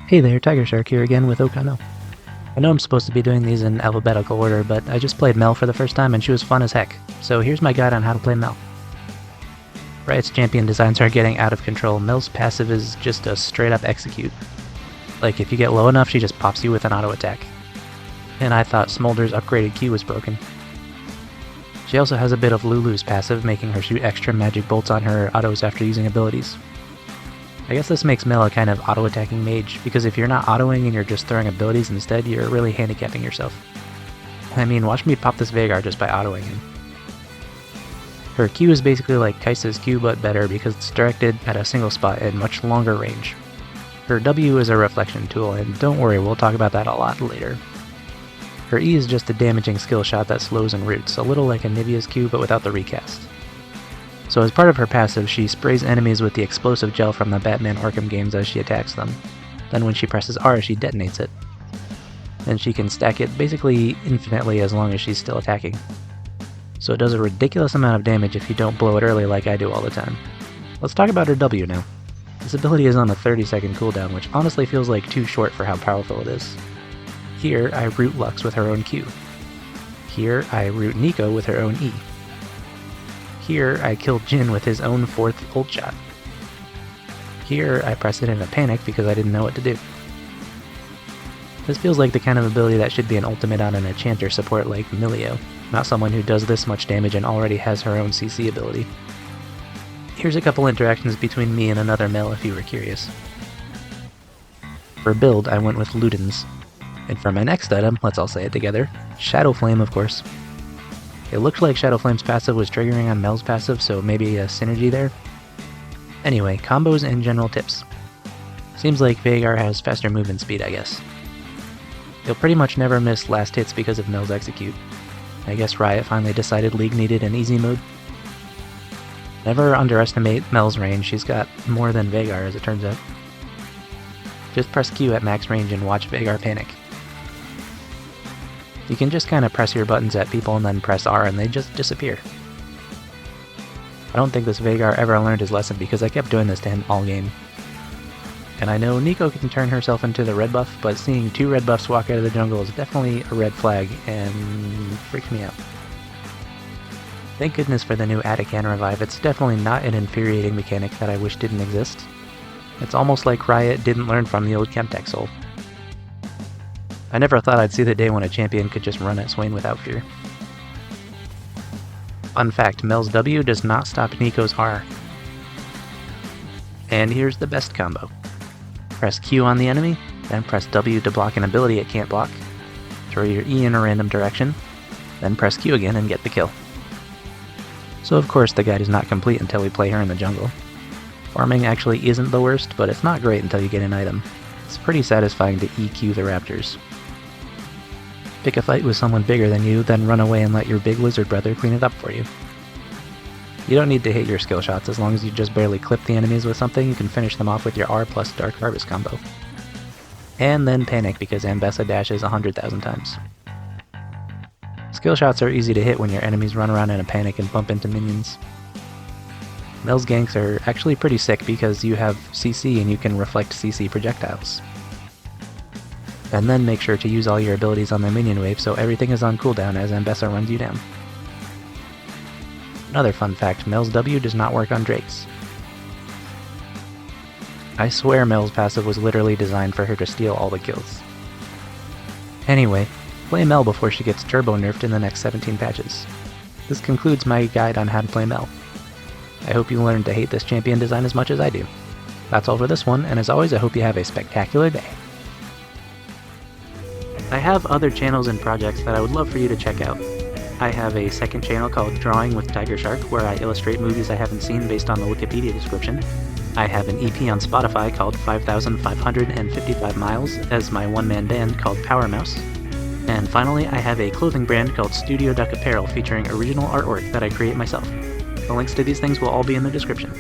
Hey there, TigerShark here again with Okano. I know I'm supposed to be doing these in alphabetical order, but I just played Mel for the first time and she was fun as heck, so here's my guide on how to play Mel. Riot's champion designs are getting out of control. Mel's passive is just a straight up execute. Like, if you get low enough, she just pops you with an auto attack. And I thought Smolder's upgraded Q was broken. She also has a bit of Lulu's passive, making her shoot extra magic bolts on her autos after using abilities. I guess this makes Mel a kind of auto-attacking mage, because if you're not autoing and you're just throwing abilities instead, you're really handicapping yourself. I mean, watch me pop this Veigar just by autoing him. Her Q is basically like Kai'Sa's Q but better because it's directed at a single spot and much longer range. Her W is a reflection tool, and don't worry, we'll talk about that a lot later. Her E is just a damaging skill shot that slows and roots, a little like Anivia's Q but without the recast. So as part of her passive, she sprays enemies with the explosive gel from the Batman Arkham games as she attacks them. Then when she presses R, she detonates it. And she can stack it basically infinitely as long as she's still attacking. So it does a ridiculous amount of damage if you don't blow it early like I do all the time. Let's talk about her W now. This ability is on a 30-second cooldown, which honestly feels like too short for how powerful it is. Here, I root Lux with her own Q. Here, I root Nico with her own E. Here, I kill Jin with his own 4th ult shot. Here, I press it in a panic because I didn't know what to do. This feels like the kind of ability that should be an ultimate on an enchanter support like Milio, not someone who does this much damage and already has her own CC ability. Here's a couple interactions between me and another Mel if you were curious. For build, I went with Ludens. And for my next item, let's all say it together, Shadow Flame of course. It looked like Shadow Flame's passive was triggering on Mel's passive, so maybe a synergy there? Anyway, combos and general tips. Seems like Veigar has faster movement speed, I guess. You'll pretty much never miss last hits because of Mel's execute. I guess Riot finally decided League needed an easy mode. Never underestimate Mel's range, she's got more than Veigar as it turns out. Just press Q at max range and watch Veigar panic. You can just kind of press your buttons at people and then press R and they just disappear. I don't think this Veigar ever learned his lesson because I kept doing this to him all game. And I know Nico can turn herself into the red buff, but seeing 2 red buffs walk out of the jungle is definitely a red flag and freaks me out. Thank goodness for the new Attican revive, it's definitely not an infuriating mechanic that I wish didn't exist. It's almost like Riot didn't learn from the old Chemtech Soul. I never thought I'd see the day when a champion could just run at Swain without fear. Fun fact, Mel's W does not stop Nico's R. And here's the best combo. Press Q on the enemy, then press W to block an ability it can't block, throw your E in a random direction, then press Q again and get the kill. So of course the guide is not complete until we play her in the jungle. Farming actually isn't the worst, but it's not great until you get an item. It's pretty satisfying to EQ the raptors. Pick a fight with someone bigger than you, then run away and let your big lizard brother clean it up for you. You don't need to hit your skill shots, as long as you just barely clip the enemies with something, you can finish them off with your R plus Dark Harvest combo. And then panic because Ambessa dashes 100,000 times. Skill shots are easy to hit when your enemies run around in a panic and bump into minions. Mel's ganks are actually pretty sick because you have CC and you can reflect CC projectiles. And then make sure to use all your abilities on the minion wave so everything is on cooldown as Ambessa runs you down. Another fun fact, Mel's W does not work on Drakes. I swear Mel's passive was literally designed for her to steal all the kills. Anyway, play Mel before she gets turbo nerfed in the next 17 patches. This concludes my guide on how to play Mel. I hope you learned to hate this champion design as much as I do. That's all for this one, and as always I hope you have a spectacular day. I have other channels and projects that I would love for you to check out. I have a second channel called Drawing with TigerShark, where I illustrate movies I haven't seen based on the Wikipedia description. I have an EP on Spotify called 5,555 Miles as my one-man band called Power Mouse. And finally, I have a clothing brand called Studio Duck Apparel featuring original artwork that I create myself. The links to these things will all be in the description.